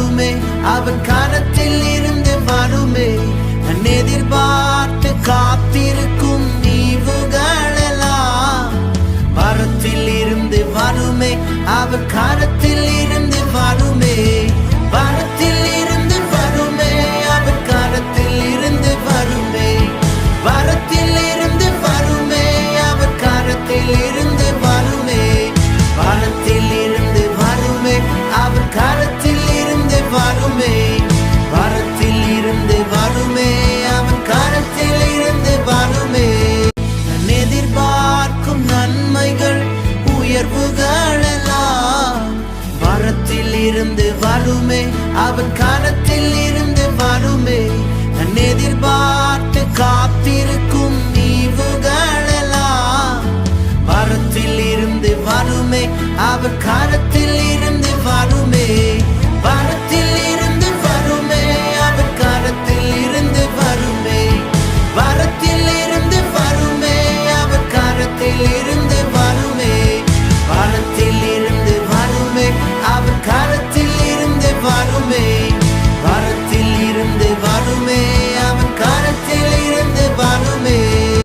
வருமே, அவன் கரத்தில் இருந்து வருமே. நான் எதிர்பார்த்து காத்திருக்கும் ஈவுகளெல்லாம் வரத்தில் இருந்து வருமே, அவன் கரத்தில் இருந்து வருமே. வரத்தில் இருந்து வருமே, அவன் கரத்தில் இருந்து வருமே. வரத்தில் இருந்து வருமே, அவன் கரத்தில் இருந்து வருமே. வரத்தில் இருந்து வருமே, அவன் கரத்தில் இருந்து வருமே. வரத்தில் இருந்து வருமே, அவன் கரத்தில் இருந்து வருமே. நான் எதிர்பார்க்கும் நன்மைகள் உயர்வுகள் எல்லாம் வரத்தில் இருந்து வருமே, அவன் கரத்தில் இருந்து வருமே. நான் எதிர்பார்த்து காத்திருக்கும் ஈவுகள் எல்லாம் வரத்தில் இருந்து வருமே, அவன் கரத்தில் இருந்து வருமே. வரத்தில் இருந்து வருமே, அவன் கரத்தில் இருந்து வருமே. வரத்தில் இருந்து வருமே, அவன் கரத்தில் இருந்து வருமே. வரத்தில் இருந்து வருமே, அவன் கரத்தில் இருந்து வருமே.